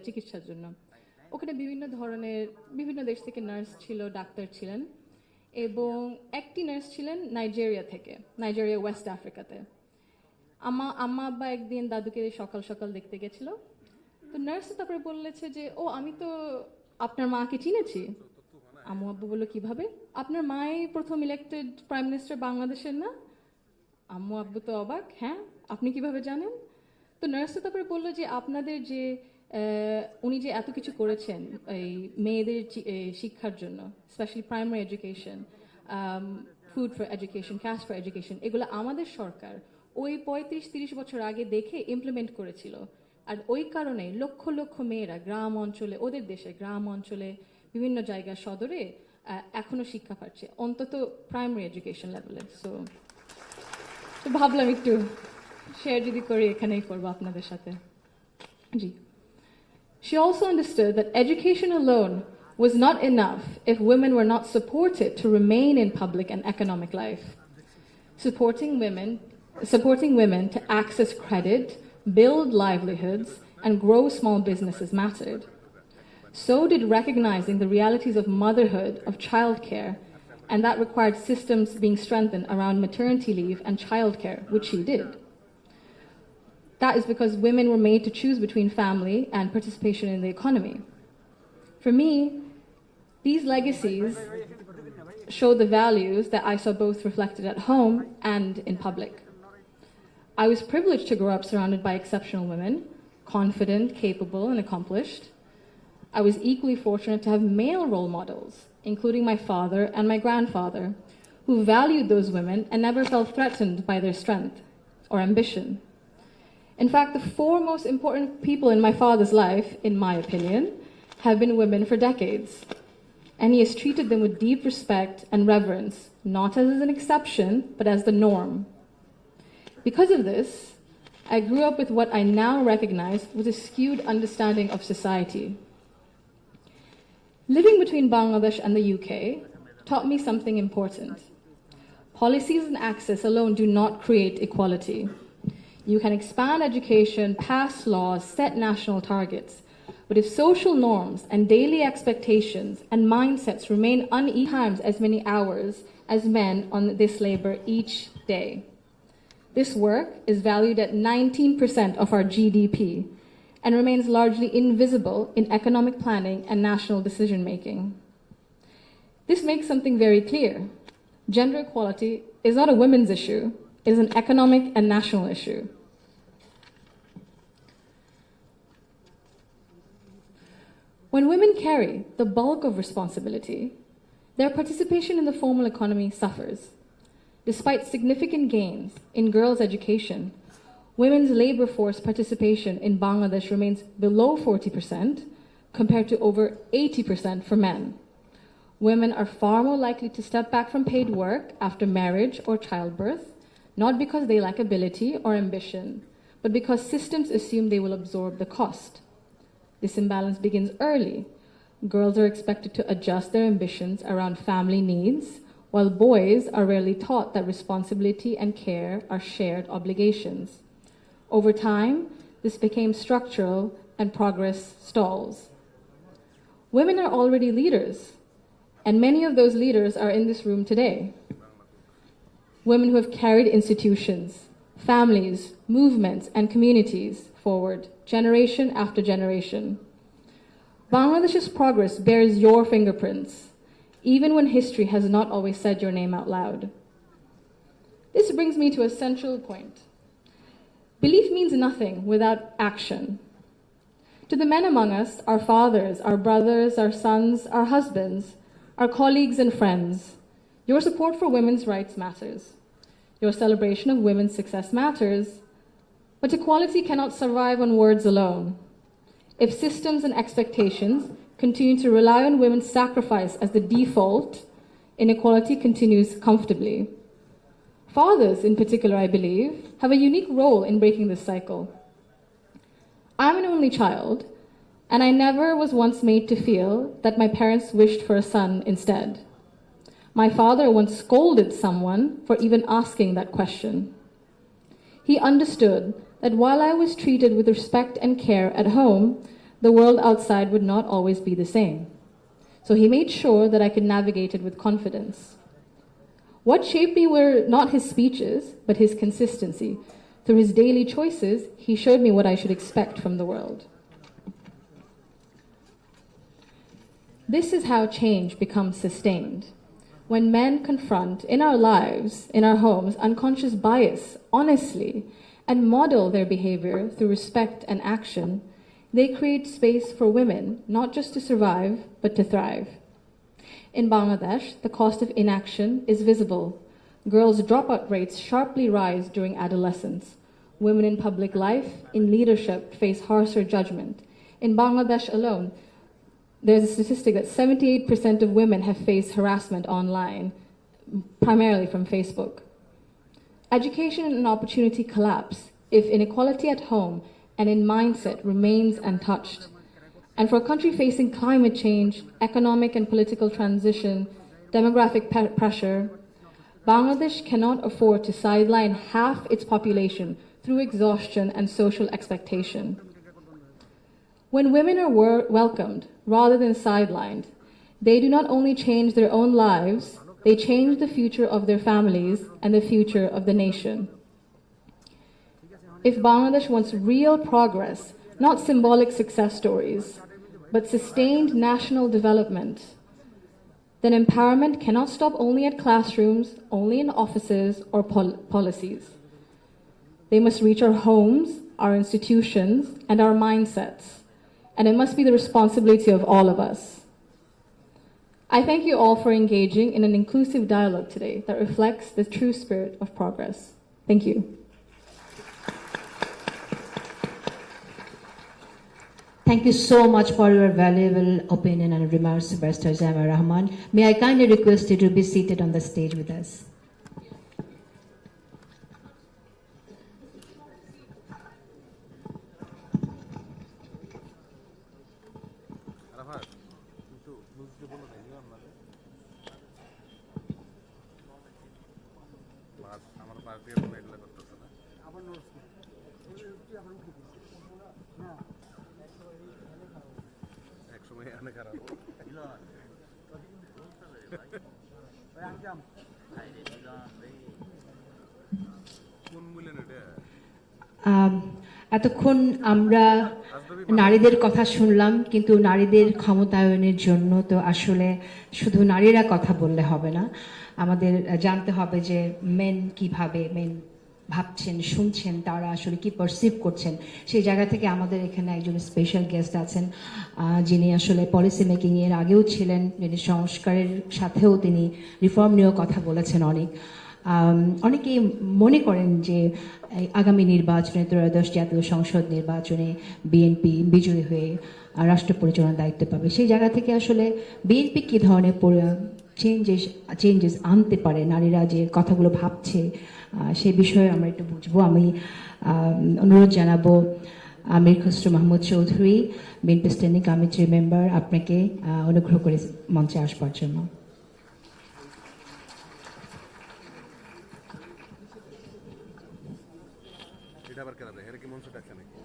চিকিৎসার জন্য। ওখানে বিভিন্ন ধরনের বিভিন্ন দেশ থেকে নার্স ছিল, ডাক্তার ছিলেন, এবং একটি নার্স ছিলেন নাইজেরিয়া থেকে, নাইজেরিয়া ওয়েস্ট আফ্রিকাতে। আম্মা আব্বা একদিন দাদুকে সকাল সকাল দেখতে গেছিল, তো নার্স তারপরে বললেছে যে ও আমি তো আপনার মাকে চিনেছি। আম্মু আব্বু বললো কিভাবে? আপনার মাই প্রথম ইলেক্টেড প্রাইম মিনিস্টার বাংলাদেশের না? আম্মু আব্বু তো অবাক, হ্যাঁ আপনি কিভাবে জানেন? তো নার্স তারপরে বললো যে আপনাদের যে উনি যে এত কিছু করেছেন এই মেয়েদের শিক্ষার জন্য, specially primary education, food for education, cash for education, এগুলো আমাদের সরকার ওই 35-30 বছর আগে দেখে ইমপ্লিমেন্ট করেছিল। আর ওই কারণে লক্ষ লক্ষ মেয়েরা গ্রাম অঞ্চলে, ওদের দেশে গ্রাম অঞ্চলে বিভিন্ন জায়গায় সদরে এখনো শিক্ষা পাচ্ছে, অন্তত প্রাইমারি এডুকেশন লেভেলে। তো ভাবলাম একটু শেয়ার যদি করি, এখানেই করবো আপনাদের সাথে। জি। She also understood that education alone was not enough if women were not supported to remain in public and economic life. Supporting women to access credit, build livelihoods, and grow small businesses mattered. So did recognizing the realities of motherhood, of childcare, and that required systems being strengthened around maternity leave and childcare, which she did. That is because women were made to choose between family and participation in the economy. For me, these legacies show the values that I saw both reflected at home and in public. I was privileged to grow up surrounded by exceptional women, confident, capable, and accomplished. I was equally fortunate to have male role models, including my father and my grandfather, who valued those women and never felt threatened by their strength or ambition. In fact, the 4 most important people in my father's life, in my opinion, have been women for decades. And he has treated them with deep respect and reverence, not as an exception, but as the norm. Because of this, I grew up with what I now recognize was a skewed understanding of society. Living between Bangladesh and the UK taught me something important. Policies and access alone do not create equality. You can expand education, pass laws, set national targets, but if social norms and daily expectations and mindsets remain unequal times as many hours as men on this labor each day. This work is valued at 19% of our GDP and remains largely invisible in economic planning and national decision-making. This makes something very clear. Gender equality is not a women's issue, it is an economic and national issue. When women carry the bulk of responsibility, their participation in the formal economy suffers. Despite significant gains in girls' education, women's labor force participation in Bangladesh remains below 40% compared to over 80% for men. Women are far more likely to step back from paid work after marriage or childbirth, not because they lack ability or ambition, but because systems assume they will absorb the cost. This imbalance begins early. Girls are expected to adjust their ambitions around family needs, while boys are rarely taught that responsibility and care are shared obligations. Over time, this became structural and progress stalls. Women are already leaders, and many of those leaders are in this room today. Women who have carried institutions, families, movements, and communities forward, generation after generation. Bangladesh's progress bears your fingerprints, even when history has not always said your name out loud. This brings me to a central point. Belief means nothing without action. To the men among us, our fathers, our brothers, our sons, our husbands, our colleagues and friends, your support for women's rights matters. Your celebration of women's success matters, but equality cannot survive on words alone. If systems and expectations continue to rely on women's sacrifice as the default, inequality continues comfortably. Fathers, in particular, I believe, have a unique role in breaking this cycle. I'm an only child, and I never was once made to feel that my parents wished for a son instead. My father once scolded someone for even asking that question. He understood that while I was treated with respect and care at home, the world outside would not always be the same. So he made sure that I could navigate it with confidence. What shaped me were not his speeches, but his consistency. Through his daily choices, he showed me what I should expect from the world. This is how change becomes sustained. When men confront in our lives, in our homes, unconscious bias honestly and model their behavior through respect and action, they create space for women not just to survive, but to thrive. In Bangladesh, the cost of inaction is visible. Girls' dropout rates sharply rise during adolescence. Women in public life, in leadership, face harsher judgment. In Bangladesh alone, there's a statistic that 78% of women have faced harassment online, primarily from Facebook. Education and opportunity collapse if inequality at home and in mindset remains untouched. And for a country facing climate change, economic and political transition, demographic pressure, Bangladesh cannot afford to sideline half its population through exhaustion and social expectation. When women are welcomed rather than sidelined, they do not only change their own lives, they change the future of their families and the future of the nation. If Bangladesh wants real progress, not symbolic success stories, but sustained national development, then empowerment cannot stop only at classrooms, only in offices or policies. They must reach our homes, our institutions, and our mindsets, and it must be the responsibility of all of us. I thank you all for engaging in an inclusive dialogue today that reflects the true spirit of progress. Thank you. Thank you so much for your valuable opinion and remarks, Barrister Jamia Rahman. May I kindly request you to be seated on the stage with us. এতক্ষণ আমরা নারীদের কথা শুনলাম, কিন্তু নারীদের ক্ষমতায়নের জন্য তো আসলে শুধু নারীরা কথা বললে হবে না, আমাদের জানতে হবে যে মেন কিভাবে মেন ভাবছেন, শুনছেন, তারা আসলে কি পারসিভ করছেন। সেই জায়গা থেকে আমাদের এখানে একজন স্পেশাল গেস্ট আছেন, যিনি আসলে পলিসি মেকিং এর আগেও ছিলেন, যিনি সংস্কারের সাথেও তিনি রিফর্ম নিয়েও কথা বলেছেন অনেক। অনেকেই মনে করেন যে আগামী নির্বাচনে, ত্রয়োদশ জাতীয় সংসদ নির্বাচনে বিএনপি বিজয়ী হয়ে রাষ্ট্র পরিচালনার দায়িত্ব পাবে। সেই জায়গা থেকে আসলে বিএনপি কী ধরনের চেঞ্জেস আনতে পারে, নারীরা যে কথাগুলো ভাবছে সেই বিষয়ে আমরা একটু বুঝবো। আমি অনুরোধ জানাবো আমির খসরু মাহমুদ চৌধুরী, বিএনপি স্ট্যান্ডিং কমিটির মেম্বার, আপনাকে অনুগ্রহ করে মঞ্চে আসবার জন্য। এটা আবার কেন দেখে, এটা কি মঞ্চ ডাকছে নাকি?